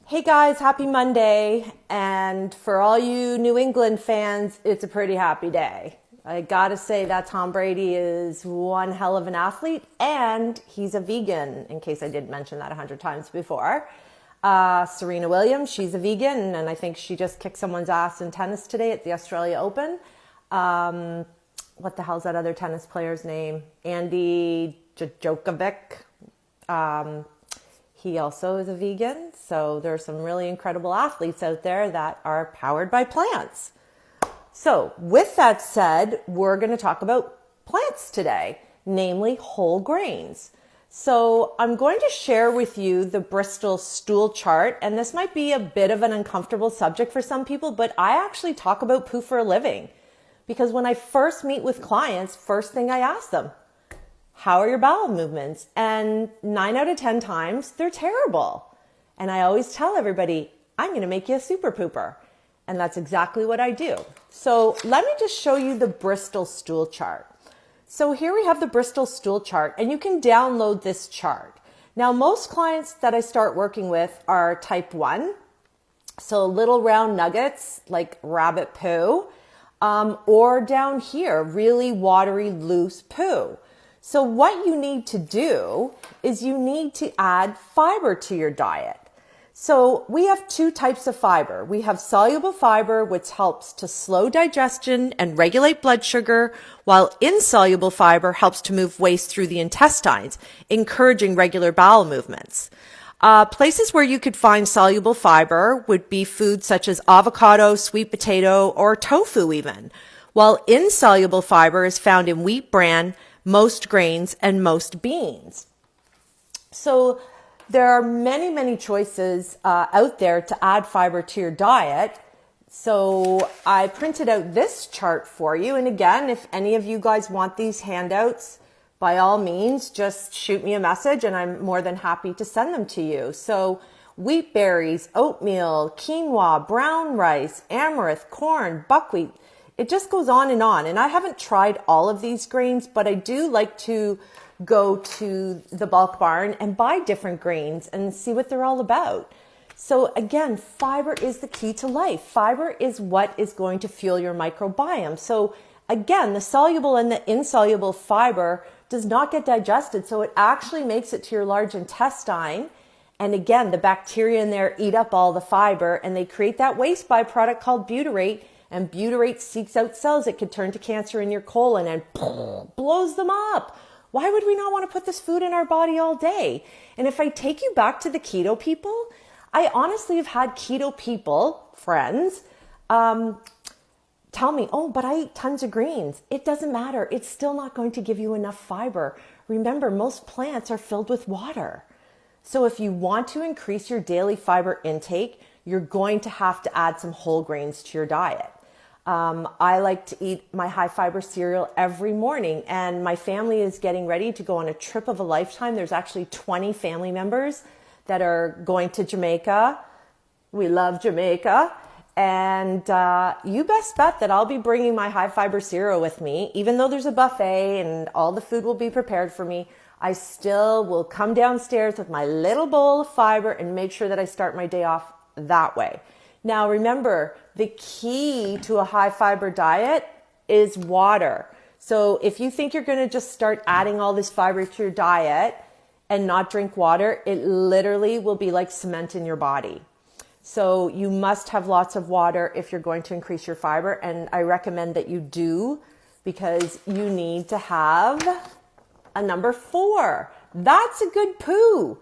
Hey guys, happy Monday. And for all you New England fans, it's a pretty happy day. I gotta say that Tom Brady is one hell of an athlete and he's a vegan, in case I didn't mention that 100 times before. Serena Williams, she's a vegan and I think she just kicked someone's ass in tennis today at the Australia Open. What the hell's that other tennis player's name? Andy Djokovic. He also is a vegan, so there are some really incredible athletes out there that are powered by plants. So with that said, we're going to talk about plants today, namely whole grains. So I'm going to share with you the Bristol stool chart, and this might be a bit of an uncomfortable subject for some people, but I actually talk about poo for a living. Because when I first meet with clients, first thing I ask them, how are your bowel movements? And 9 out of 10 times, they're terrible. And I always tell everybody, I'm going to make you a super pooper. And that's exactly what I do. So let me just show you the Bristol stool chart. So here we have the Bristol stool chart, and you can download this chart. Now, most clients that I start working with are type 1. So little round nuggets like rabbit poo, or down here, really watery, loose poo. So what you need to do is you need to add fiber to your diet. So we have two types of fiber. We have soluble fiber, which helps to slow digestion and regulate blood sugar, while insoluble fiber helps to move waste through the intestines, encouraging regular bowel movements. Places where you could find soluble fiber would be foods such as avocado, sweet potato, or tofu even, while insoluble fiber is found in wheat bran, most grains, and most beans. So there are many, many choices out there to add fiber to your diet. So I printed out this chart for you. And again, if any of you guys want these handouts, by all means, just shoot me a message and I'm more than happy to send them to you. So wheat berries, oatmeal, quinoa, brown rice, amaranth, corn, buckwheat. It just goes on. And I haven't tried all of these grains, but I do like to go to the bulk barn and buy different grains and see what they're all about. So again, fiber is the key to life. Fiber is what is going to fuel your microbiome. So again, the soluble and the insoluble fiber does not get digested. So it actually makes it to your large intestine. And again, the bacteria in there eat up all the fiber and they create that waste byproduct called butyrate. And butyrate seeks out cells that could turn to cancer in your colon and blows them up. Why would we not want to put this food in our body all day? And if I take you back to the keto people, I honestly have had keto people, friends, tell me, oh, but I eat tons of greens. It doesn't matter. It's still not going to give you enough fiber. Remember, most plants are filled with water. So if you want to increase your daily fiber intake, you're going to have to add some whole grains to your diet. I like to eat my high fiber cereal every morning, and my family is getting ready to go on a trip of a lifetime. There's actually 20 family members that are going to Jamaica. We love Jamaica. And you best bet that I'll be bringing my high fiber cereal with me. Even though there's a buffet and all the food will be prepared for me, I still will come downstairs with my little bowl of fiber and make sure that I start my day off that way. Now remember, the key to a high fiber diet is water. So if you think you're going to just start adding all this fiber to your diet and not drink water, it literally will be like cement in your body. So you must have lots of water if you're going to increase your fiber. And I recommend that you do, because you need to have a number 4. That's a good poo.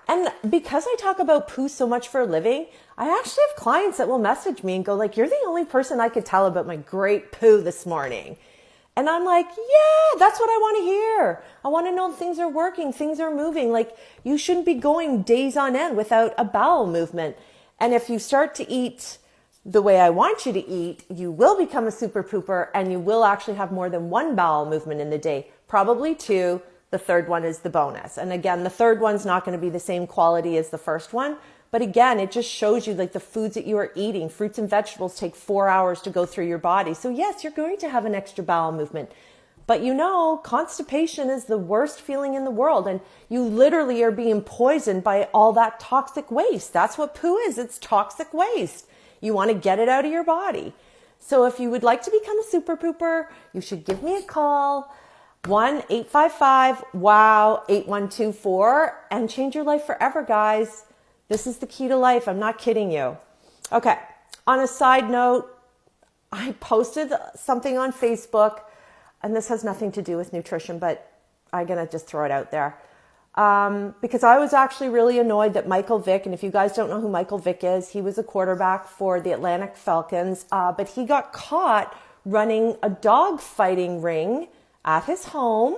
And because I talk about poo so much for a living, I actually have clients that will message me and go like, you're the only person I could tell about my great poo this morning. And I'm like, yeah, that's what I want to hear. I want to know things are working, things are moving. Like, you shouldn't be going days on end without a bowel movement. And if you start to eat the way I want you to eat, you will become a super pooper and you will actually have more than one bowel movement in the day, probably 2. The third one is the bonus. And again, the third one's not going to be the same quality as the first one. But again, it just shows you like the foods that you are eating. Fruits and vegetables take 4 hours to go through your body. So yes, you're going to have an extra bowel movement. But you know, constipation is the worst feeling in the world. And you literally are being poisoned by all that toxic waste. That's what poo is. It's toxic waste. You want to get it out of your body. So if you would like to become a super pooper, you should give me a call. 1-855-WOW-8124 and change your life forever, guys. This is the key to life. I'm not kidding you. Okay. On a side note, I posted something on Facebook, and this has nothing to do with nutrition, but I'm going to just throw it out there. Because I was actually really annoyed that Michael Vick, and if you guys don't know who Michael Vick is, he was a quarterback for the Atlantic Falcons, but he got caught running a dog fighting ring at his home.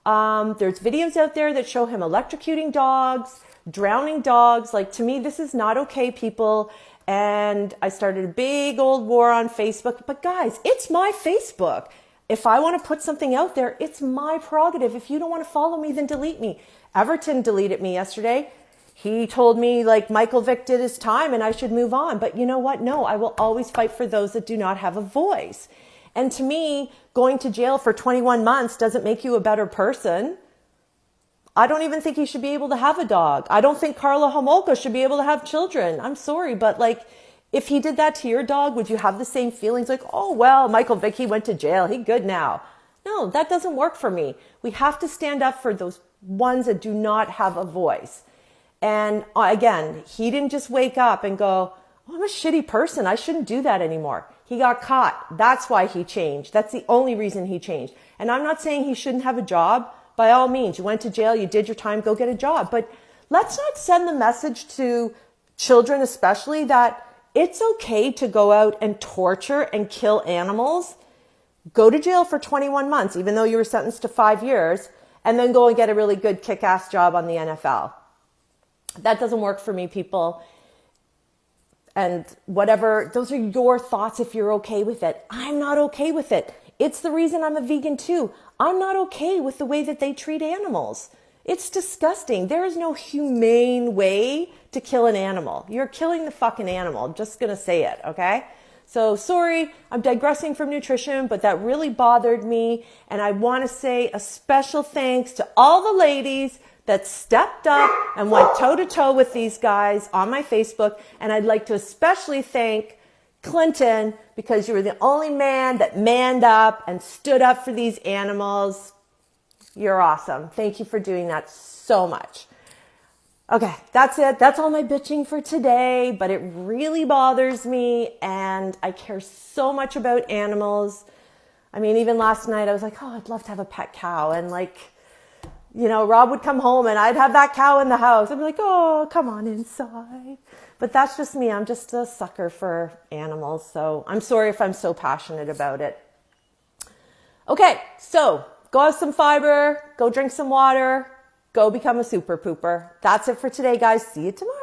There's videos out there that show him electrocuting dogs, drowning dogs. Like, to me, this is not okay, people. And I started a big old war on Facebook. But guys, it's my Facebook. If I want to put something out there, it's my prerogative. If you don't want to follow me, then delete me. Everton deleted me yesterday. He told me, like, Michael Vick did his time and I should move on. But you know what? No, I will always fight for those that do not have a voice. And to me, going to jail for 21 months doesn't make you a better person. I don't even think he should be able to have a dog. I don't think Carla Homolka should be able to have children. I'm sorry, but like, if he did that to your dog, would you have the same feelings? Like, oh, well, Michael Vick, he went to jail. He good now. No, that doesn't work for me. We have to stand up for those ones that do not have a voice. And again, he didn't just wake up and go, oh, I'm a shitty person. I shouldn't do that anymore. He got caught. That's why he changed. That's the only reason he changed. And I'm not saying he shouldn't have a job. By all means, you went to jail, you did your time, go get a job. But let's not send the message to children especially that it's okay to go out and torture and kill animals. Go to jail for 21 months, even though you were sentenced to 5 years, and then go and get a really good kick-ass job on the NFL. That doesn't work for me, people. And whatever, those are your thoughts if you're okay with it. I'm not okay with it. It's the reason I'm a vegan too. I'm not okay with the way that they treat animals. It's disgusting. There is no humane way to kill an animal. You're killing the fucking animal. I'm just going to say it, okay? So sorry, I'm digressing from nutrition, but that really bothered me. And I want to say a special thanks to all the ladies that stepped up and went toe-to-toe with these guys on my Facebook. And I'd like to especially thank Clinton, because you were the only man that manned up and stood up for these animals. You're awesome. Thank you for doing that so much. Okay, that's it. That's all my bitching for today, but it really bothers me and I care so much about animals. I mean, even last night I was like, oh, I'd love to have a pet cow. And like, you know, Rob would come home and I'd have that cow in the house. I'd be like, oh, come on inside. But that's just me. I'm just a sucker for animals. So I'm sorry if I'm so passionate about it. Okay, so go have some fiber, go drink some water, go become a super pooper. That's it for today, guys. See you tomorrow.